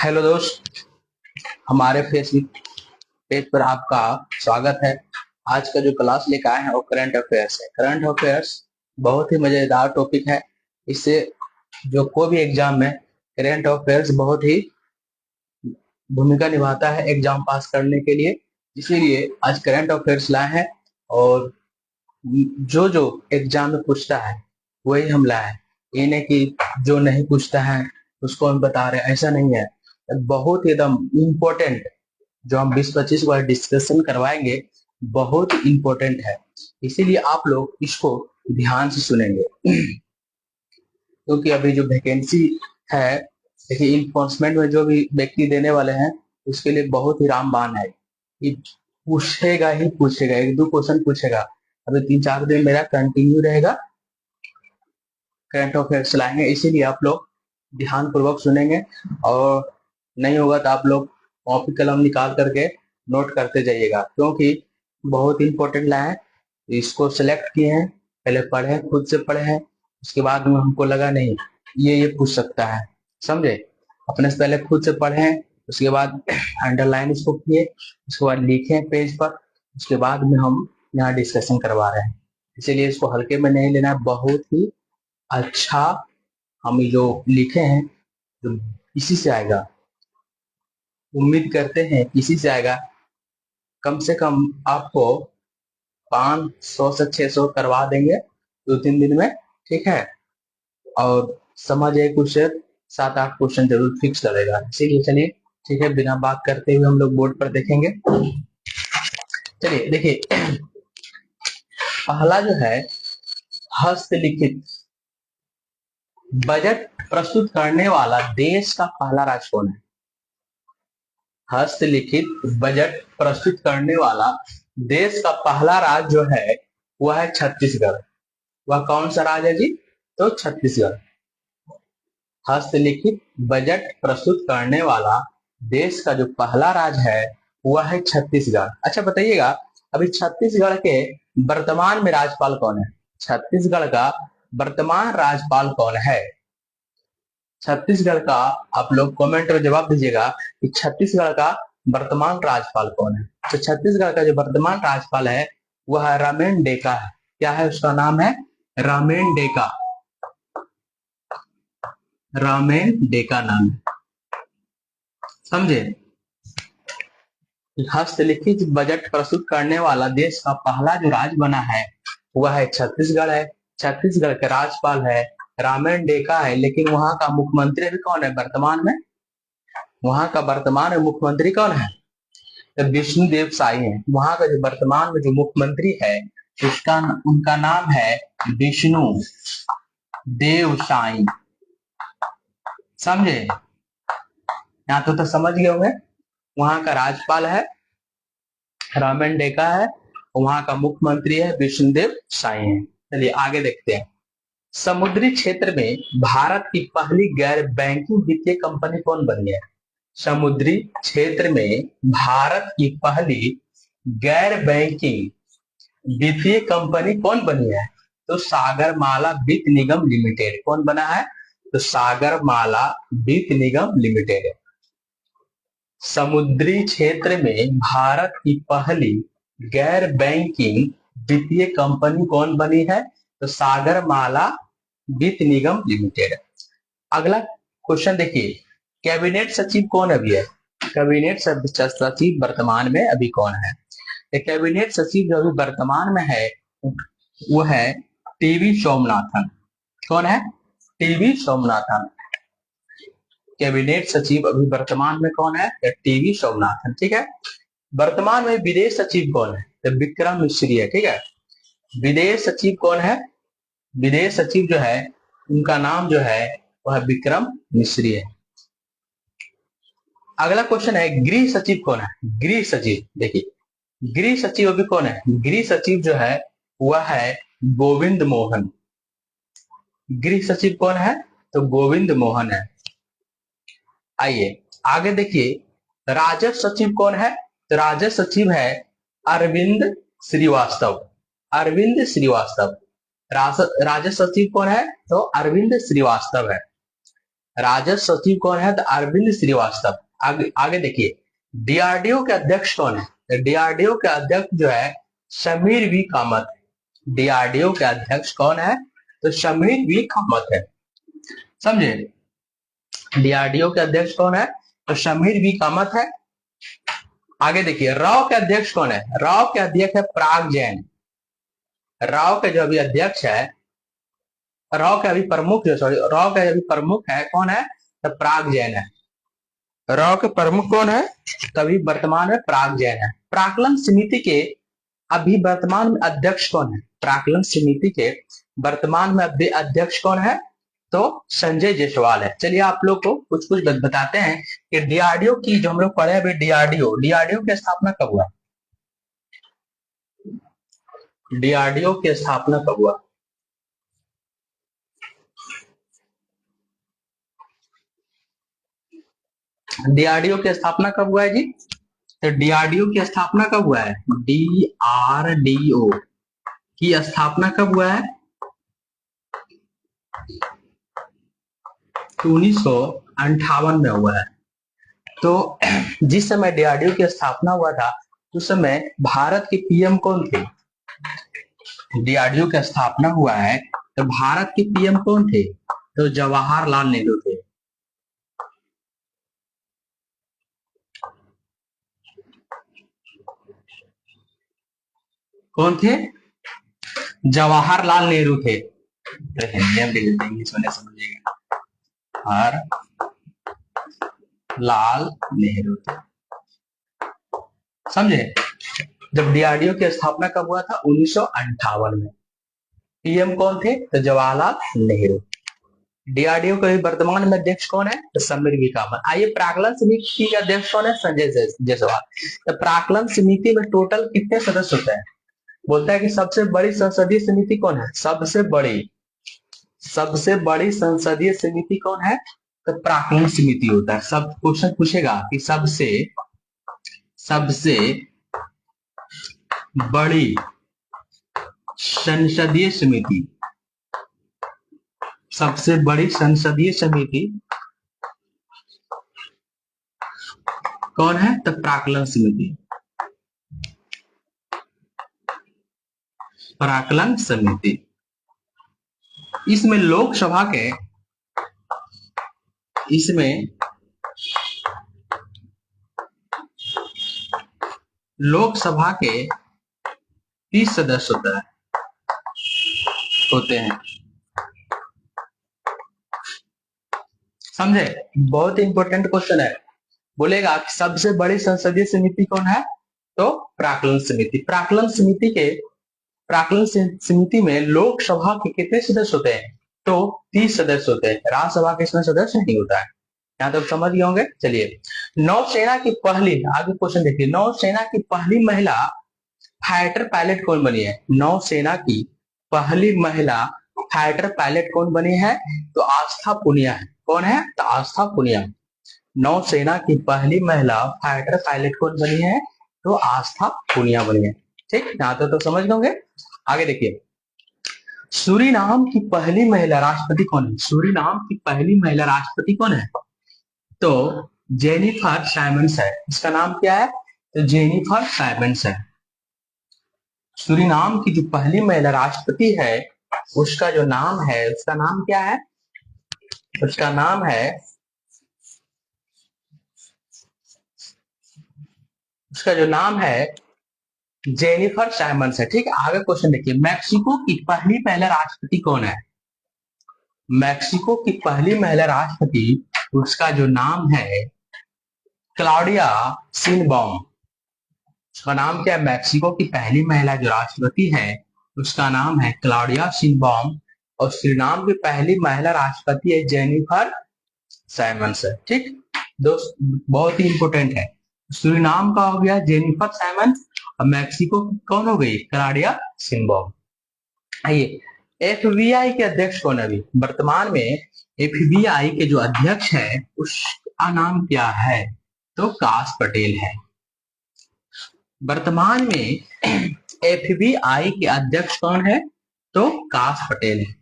Hello दोस्त, हमारे Facebook page पर आपका स्वागत है। आज का जो क्लास लेकर आए हैं वो करंट अफेयर्स है। करंट अफेयर्स बहुत ही मजेदार टॉपिक है। इससे जो कोई भी एग्जाम में करंट अफेयर्स बहुत ही भूमिका निभाता है एग्जाम पास करने के लिए। इसीलिए आज करंट अफेयर्स लाए हैं और जो जो एग्जाम में पूछता है वही हम लाए हैं। ये नहीं कि जो नहीं पूछता है उसको हम बता रहे हैं, ऐसा नहीं है। बहुत ही एकदम इम्पोर्टेंट जो हम 20-25 बार डिस्कशन करवाएंगे बहुत इम्पोर्टेंट है। इसीलिए आप लोग इसको ध्यान से सुनेंगे क्योंकि अभी जो वैकेंसी है, देखिए इन्फोर्समेंट में जो भी व्यक्ति देने वाले हैं उसके लिए बहुत ही रामबाण है। ये पूछेगा ही पूछेगा, एक दो क्वेश्चन पूछेगा। अभी 3-4 दिन मेरा कंटिन्यू रहेगा, करंट अफेयर्स लाएंगे। इसीलिए आप लोग ध्यान पूर्वक सुनेंगे और नहीं होगा तो आप लोग कॉपी कलम निकाल करके नोट करते जाइएगा, क्योंकि बहुत इंपॉर्टेंट लाए हैं। इसको सिलेक्ट किए हैं, पहले पढ़े, खुद से पढ़े हैं, उसके बाद में हमको लगा नहीं ये पूछ सकता है, समझे। अपने से पहले खुद से पढ़े, उसके बाद अंडरलाइन इसको किए, उसके बाद लिखे पेज पर, उसके बाद में हम यहाँ डिस्कशन करवा रहे हैं। इसीलिए इसको हल्के में नहीं लेना है, बहुत ही अच्छा हम जो लिखे हैं तो इसी से आएगा। उम्मीद करते हैं इसी से आएगा। कम से कम आपको 500 से 600 करवा देंगे 2-3 दिन में, ठीक है। और समझ कुछ 7-8 क्वेश्चन जरूर फिक्स करेगा। इसीलिए चलिए ठीक है, बिना बात करते हुए हम लोग बोर्ड पर देखेंगे। चलिए देखिए, पहला जो है हस्तलिखित बजट प्रस्तुत करने वाला देश का पहला राज्य कौन है। हस्तलिखित बजट प्रस्तुत करने वाला देश का पहला राज्य जो है वह है छत्तीसगढ़। वह कौन सा राज्य है जी? तो छत्तीसगढ़। हस्तलिखित बजट प्रस्तुत करने वाला देश का जो पहला राज्य है वह है छत्तीसगढ़। अच्छा बताइएगा, अभी छत्तीसगढ़ के वर्तमान में राज्यपाल कौन है? छत्तीसगढ़ का वर्तमान राज्यपाल कौन है? छत्तीसगढ़ का आप लोग कमेंट में जवाब दीजिएगा कि छत्तीसगढ़ का वर्तमान राज्यपाल कौन है। तो छत्तीसगढ़ का जो वर्तमान राज्यपाल है वह रामेन डेका है। क्या है उसका नाम? है रामेन डेका। रामेन डेका नाम है, समझे। हस्तलिखित बजट प्रस्तुत करने वाला देश का पहला जो राज्य बना है वह है छत्तीसगढ़ है। छत्तीसगढ़ का राज्यपाल है रामेन डेका है, लेकिन वहां का मुख्यमंत्री अभी कौन है वर्तमान में? वहां का वर्तमान में मुख्यमंत्री कौन है? तो विष्णुदेव साई है। वहां का जो वर्तमान में जो मुख्यमंत्री है उसका उनका नाम है विष्णु देव साई, समझे। यहाँ तो समझ गए होंगे। वहां का राज्यपाल है रामेन डेका है, वहां का मुख्यमंत्री है विष्णुदेव साई है। चलिए आगे देखते हैं। समुद्री क्षेत्र में भारत की पहली गैर बैंकिंग वित्तीय कंपनी कौन बनी है? समुद्री क्षेत्र में भारत की पहली गैर बैंकिंग वित्तीय कंपनी कौन बनी है? तो सागरमाला वित्त निगम लिमिटेड। कौन बना है? तो सागरमाला वित्त निगम लिमिटेड। समुद्री क्षेत्र में भारत की पहली गैर बैंकिंग वित्तीय कंपनी कौन बनी है? तो सागरमाला वित्त निगम लिमिटेड। अगला क्वेश्चन देखिए, कैबिनेट सचिव कौन अभी है? कैबिनेट सचिव वर्तमान में अभी कौन है? कैबिनेट सचिव जो अभी वर्तमान में है वो है टीवी सोमनाथन। कौन है? टीवी सोमनाथन। कैबिनेट सचिव अभी वर्तमान में कौन है? टीवी सोमनाथन, ठीक है। वर्तमान में विदेश सचिव कौन है? तो विक्रम मिश्री है, ठीक है। विदेश सचिव कौन है? विदेश सचिव जो है उनका नाम जो है वह विक्रम मिश्री है। अगला क्वेश्चन है गृह सचिव कौन है? गृह सचिव देखिए, गृह सचिव अभी कौन है? गृह सचिव जो है वह है गोविंद मोहन। गृह सचिव कौन है? तो गोविंद मोहन है। आइए आगे देखिए, राजस्व सचिव कौन है? तो राजस्व सचिव है अरविंद श्रीवास्तव। अरविंद श्रीवास्तव राजस्व सचिव कौन है? तो अरविंद श्रीवास्तव है। राजस्व सचिव कौन है? तो अरविंद श्रीवास्तव। आगे आगे देखिए, डीआरडीओ के अध्यक्ष कौन है? डीआरडीओ के अध्यक्ष जो है समीर वी कामत। डीआरडीओ के अध्यक्ष कौन है? तो समीर वी कामत है, समझे। डीआरडीओ के अध्यक्ष कौन है? तो समीर वी कामत है। आगे देखिए, राव के अध्यक्ष कौन है? राव के अध्यक्ष है पराग जैन। राव के जो अभी अध्यक्ष है, राव के अभी प्रमुख है, सॉरी, राव के अभी प्रमुख है कौन है? तो पराग जैन है। राव के प्रमुख कौन है? तभी वर्तमान में पराग जैन है। प्राक्कलन समिति के अभी वर्तमान में अध्यक्ष कौन है? प्राक्कलन समिति के वर्तमान में अभी अध्यक्ष कौन है? तो संजय जायसवाल है। चलिए आप लोग को कुछ कुछ बताते हैं कि डीआरडीओ की जो हम लोग पढ़े अभी, डीआरडीओ की स्थापना कब हुआ? डीआरडीओ की स्थापना कब हुआ? डीआरडीओ की स्थापना कब हुआ है जी? तो डीआरडीओ की स्थापना कब हुआ है? डीआरडीओ की स्थापना कब हुआ है? 1958 में हुआ है। तो जिस समय डीआरडीओ की स्थापना हुआ था उस समय भारत के पीएम कौन थे? डीआरडीओ की स्थापना हुआ है तो भारत के पीएम कौन थे? तो जवाहरलाल नेहरू थे। कौन थे? जवाहरलाल नेहरू थे। तो हिंदी में लिख देंगे, सुने समझिएगा, हर लाल नेहरू थे, समझे। जब डीआरडीओ की स्थापना कब हुआ था? 1958 में। पीएम कौन थे? तो जवाहरलाल नेहरू। डीआरडीओ के वर्तमान में अध्यक्ष कौन है? तो समीर वी कामत। आइए, प्राक्कलन समिति के अध्यक्ष कौन है? संजय जायसवाल। तो प्राक्कलन समिति में टोटल कितने सदस्य होते हैं? बोलता है कि सबसे बड़ी संसदीय समिति कौन है? सबसे बड़ी संसदीय समिति कौन है? तो प्राक्कलन समिति होता है। सब क्वेश्चन पूछेगा कि सबसे बड़ी संसदीय समिति, सबसे बड़ी संसदीय समिति कौन है? तो प्राक्कलन समिति। प्राक्कलन समिति, इसमें लोकसभा के 30 सदस्य होते हैं, समझे। बहुत इंपॉर्टेंट क्वेश्चन है। बोलेगा कि सबसे बड़ी संसदीय समिति कौन है? तो प्राक्कलन समिति। प्राक्कलन समिति में लोकसभा के कितने सदस्य होते हैं? तो 30 सदस्य होते हैं। राज्यसभा के इसमें सदस्य नहीं होता है। यहाँ तक समझ गए होंगे। चलिए, नौसेना की पहली, आगे क्वेश्चन देखिए, नौसेना की पहली महिला फाइटर पायलट कौन बनी है? नौसेना की पहली महिला फाइटर पायलट कौन बनी है? तो आस्था पुनिया है। कौन है? तो आस्था पुनिया। नौसेना की पहली महिला फाइटर पायलट कौन बनी है? तो आस्था पुनिया बनी है। ठीक, यहाँ तक तो समझ गए। आगे देखिए, सूरीनाम की पहली महिला राष्ट्रपति कौन है? सूरीनाम की पहली महिला राष्ट्रपति कौन है? तो जेनिफर साइमंड्स है। इसका नाम क्या है? तो जेनिफर साइमंड्स है। सूरीनाम की जो पहली महिला राष्ट्रपति है उसका जो नाम है, उसका नाम क्या है? उसका नाम है, उसका जो नाम है जेनिफर साइमंड्स है। ठीक है, आगे क्वेश्चन देखिए, मैक्सिको की पहली महिला राष्ट्रपति कौन है? मैक्सिको की पहली महिला राष्ट्रपति, उसका जो नाम है क्लाउडिया शिनबॉम। उसका नाम क्या है? मैक्सिको की पहली महिला जो राष्ट्रपति है उसका नाम है क्लाउडिया शिनबॉम, और सूरीनाम की पहली महिला राष्ट्रपति है जेनिफर साइमंड्स है। ठीक दोस्त, बहुत ही इंपोर्टेंट है। सूरीनाम का हो गया जेनिफर साइमंड्स, और मैक्सिको कौन हो गई? क्लाउडिया शिनबॉम। आइए, एफबीआई के अध्यक्ष कौन है? अभी वर्तमान में एफबीआई के जो अध्यक्ष है उसका नाम क्या है? तो काश पटेल है। वर्तमान में एफबीआई के अध्यक्ष कौन है? तो काश पटेल है।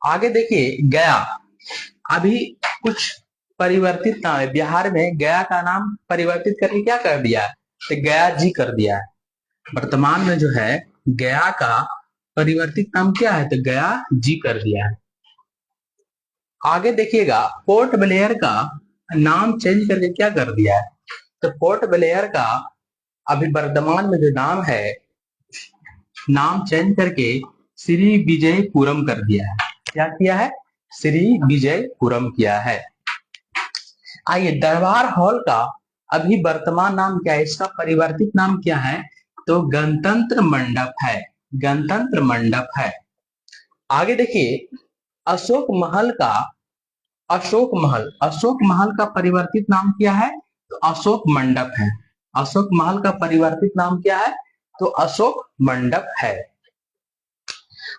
आगे देखिए गया, अभी कुछ परिवर्तित नाम है बिहार में, गया का नाम परिवर्तित करके क्या कर दिया है, तो गया जी कर दिया है। वर्तमान में जो है गया का परिवर्तित नाम क्या है, तो गया जी कर दिया है। आगे देखिएगा पोर्ट ब्लेयर का नाम चेंज करके क्या कर दिया है, तो पोर्ट ब्लेयर का अभी वर्तमान में जो नाम है, नाम चेंज करके श्री विजयपुरम कर दिया है। क्या किया है, श्री विजयपुरम किया है। आइए दरबार हॉल का अभी वर्तमान नाम क्या है, इसका परिवर्तित नाम क्या है, तो गणतंत्र मंडप है, गणतंत्र मंडप है। आगे देखिए अशोक महल का, अशोक महल का परिवर्तित नाम क्या है, तो अशोक मंडप है। अशोक महल का परिवर्तित नाम क्या है, तो अशोक मंडप है।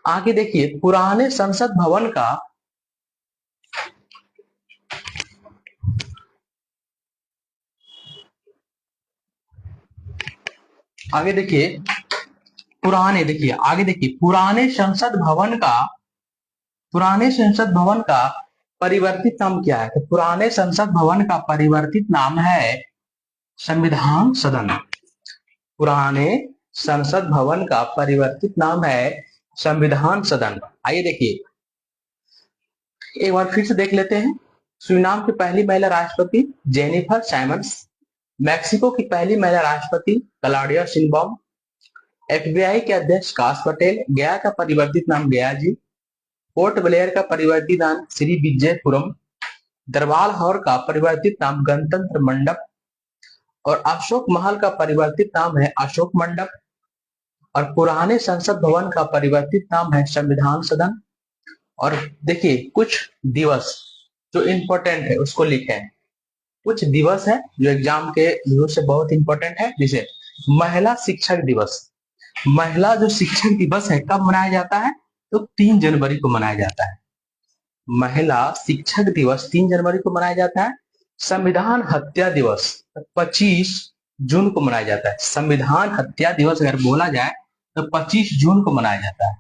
आगे देखिए पुराने संसद भवन का, आगे देखिए पुराने संसद भवन का, पुराने संसद भवन का परिवर्तित नाम क्या है, तो पुराने संसद भवन का परिवर्तित नाम है संविधान सदन। पुराने संसद भवन का परिवर्तित नाम है संविधान सदन। आइए देखिए एक बार फिर से देख लेते हैं। सूरीनाम की पहली महिला राष्ट्रपति जेनिफर साइमंड्स, मैक्सिको की पहली महिला राष्ट्रपति क्लॉडिया शिनबॉम, एफबीआई के अध्यक्ष काश पटेल, गया का परिवर्तित नाम गया जी, पोर्ट ब्लेयर का परिवर्तित नाम श्री विजयपुरम, दरबार हॉल का परिवर्तित नाम गणतंत्र मंडप, और अशोक महल का परिवर्तित नाम है अशोक मंडप, और पुराने संसद भवन का परिवर्तित नाम है संविधान सदन। और देखिए कुछ दिवस जो इंपॉर्टेंट है उसको लिखे, कुछ दिवस है जो एग्जाम के व्यू से बहुत इंपॉर्टेंट है, जैसे महिला शिक्षक दिवस। महिला जो शिक्षक दिवस है कब मनाया जाता है, तो 3 जनवरी को मनाया जाता है। महिला शिक्षक दिवस 3 जनवरी को मनाया जाता है। संविधान हत्या दिवस 25 जून को मनाया जाता है। संविधान हत्या दिवस अगर बोला जाए तो 25 जून को मनाया जाता है।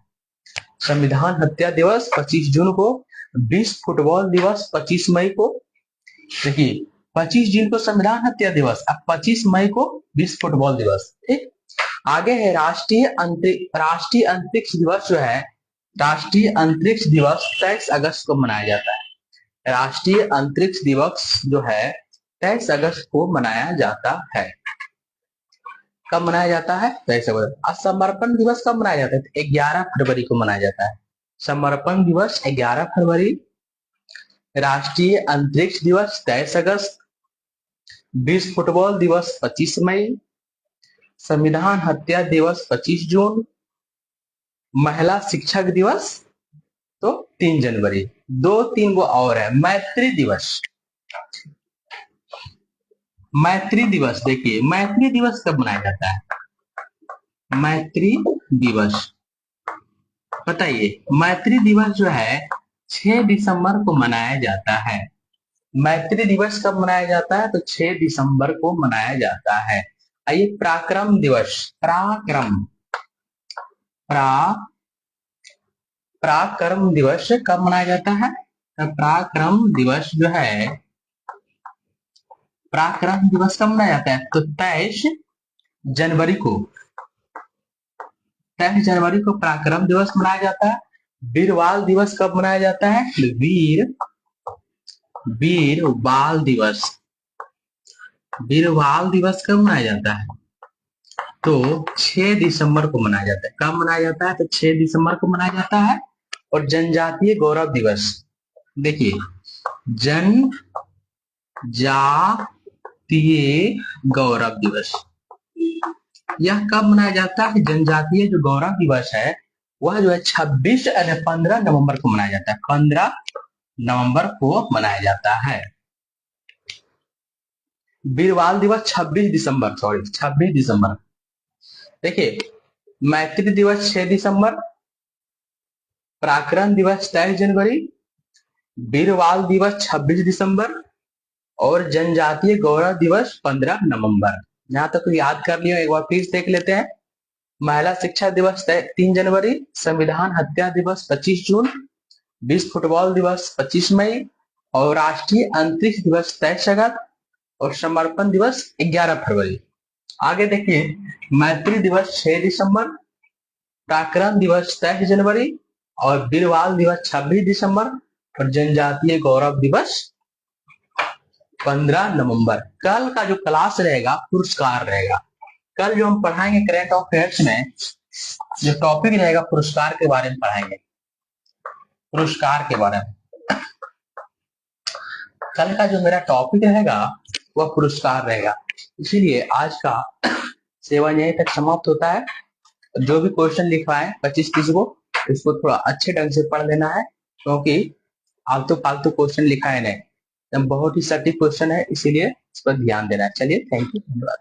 संविधान हत्या दिवस 25 जून को। विश्व फुटबॉल दिवस 25 मई को। देखिए 25 जून को संविधान हत्या दिवस, अब 25 मई को विश्व फुटबॉल दिवस। ठीक, आगे है राष्ट्रीय अंतरिक्ष दिवस जो है, राष्ट्रीय अंतरिक्ष दिवस 23 अगस्त को मनाया जाता है। राष्ट्रीय अंतरिक्ष दिवस जो है 23 अगस्त को मनाया जाता है। कब मनाया जाता है, 23 अगस्त। समर्पण दिवस कब मनाया जाता है, 11 फरवरी को मनाया जाता है। समर्पण दिवस 11 फरवरी। राष्ट्रीय अंतरिक्ष दिवस 23 अगस्त। विश्व फुटबॉल दिवस 25 मई। संविधान हत्या दिवस 25 जून। महिला शिक्षक दिवस तो 3 जनवरी। 2-3 वो और है, मैत्री दिवस। मैत्री दिवस देखिए मैत्री दिवस कब मनाया जाता है, मैत्री दिवस बताइए। मैत्री दिवस जो है 6 दिसंबर को मनाया जाता है। मैत्री दिवस कब मनाया जाता है, तो 6 दिसंबर को मनाया जाता है। आइए पराक्रम दिवस, पराक्रम दिवस कब मनाया जाता है, तो पराक्रम दिवस जो है, पराक्रम दिवस कब मनाया जाता है, तो 23 जनवरी को। 23 जनवरी को पराक्रम दिवस मनाया जाता है। वीरबाल दिवस कब मनाया जाता है, वीरबाल दिवस। वीरबाल दिवस कब मनाया जाता है, तो 6 दिसंबर को मनाया जाता है। कब मनाया जाता है, तो 6 दिसंबर को मनाया जाता है। और जनजातीय गौरव दिवस, देखिए जनजातीय गौरव दिवस यह कब मनाया जाता है, जनजातीय जो गौरव दिवस है वह जो है 26 और 15 नवंबर को मनाया जाता है। 15 नवंबर को मनाया जाता है। वीरबाल दिवस 26 दिसंबर। देखिए मैत्री दिवस 6 दिसंबर, पराक्रम दिवस 23 जनवरी, वीरबाल दिवस 26 दिसंबर और जनजातीय गौरव दिवस 15 नवंबर। यहां तक तो याद कर लिया, एक बार फिर देख लेते हैं। महिला शिक्षा दिवस 3 जनवरी, संविधान हत्या दिवस 25 जून, विश्व फुटबॉल दिवस 25 मई और राष्ट्रीय अंतरिक्ष दिवस 23 अगस्त और समर्पण दिवस 11 फरवरी। आगे देखिए, मैत्री दिवस 6 दिसंबर, पराक्रम दिवस 23 जनवरी और वीरवाल दिवस 26 दिसंबर और जनजातीय गौरव दिवस 15 नवंबर। कल का जो क्लास रहेगा पुरस्कार रहेगा। कल जो हम पढ़ाएंगे करंट अफेयर्स में जो टॉपिक रहेगा पुरस्कार के बारे में पढ़ाएंगे, पुरस्कार के बारे में। कल का जो मेरा टॉपिक रहेगा वह पुरस्कार रहेगा। इसीलिए आज का सेवन यहीं तक समाप्त होता है। जो भी क्वेश्चन लिखा है 25-30 को, इसको थोड़ा अच्छे ढंग से पढ़ लेना है, क्योंकि आलतू फालतू क्वेश्चन लिखा है नहीं, बहुत ही सटीक क्वेश्चन है, इसीलिए इस पर ध्यान देना है। चलिए, थैंक यू, धन्यवाद।